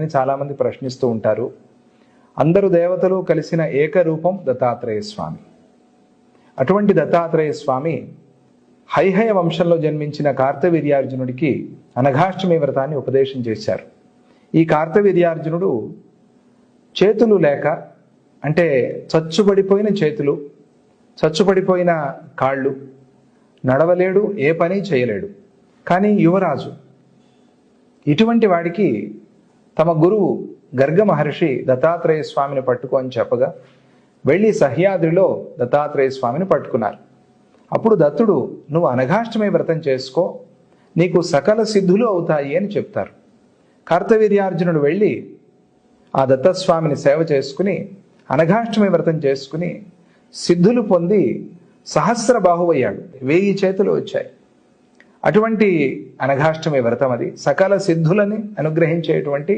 అని చాలామంది ప్రశ్నిస్తూ ఉంటారు. అందరు దేవతలు కలిసిన ఏకరూపం దత్తాత్రేయ స్వామి. అటువంటి దత్తాత్రేయ స్వామి హైహయ వంశంలో జన్మించిన కార్తవీర్యార్జునుడికి అనఘాష్టమి వ్రతాన్ని ఉపదేశం చేశారు. ఈ కార్తవీర్యార్జునుడు చేతులు లేక, అంటే చచ్చుబడిపోయిన చేతులు, చచ్చుబడిపోయిన కాళ్ళు, నడవలేడు, ఏ పని చేయలేడు. కానీ యువరాజు. ఇటువంటి వాడికి తమ గురువు గర్గ మహర్షి దత్తాత్రేయ స్వామిని పట్టుకో అని చెప్పగా వెళ్ళి సహ్యాద్రిలో దత్తాత్రేయ స్వామిని పట్టుకున్నారు. అప్పుడు దత్తుడు, నువ్వు అనఘాష్టమి వ్రతం చేసుకో, నీకు సకల సిద్ధులు అవుతాయి అని చెప్తారు. కార్తవీర్యార్జునుడు వెళ్ళి ఆ దత్తస్వామిని సేవ చేసుకుని అనఘాష్టమి వ్రతం చేసుకుని సిద్ధులు పొంది సహస్ర బాహువయ్యాడు. 1000 చేతులు వచ్చాయి. అటువంటి అనఘాష్టమి వ్రతం అది. సకల సిద్ధులని అనుగ్రహించేటువంటి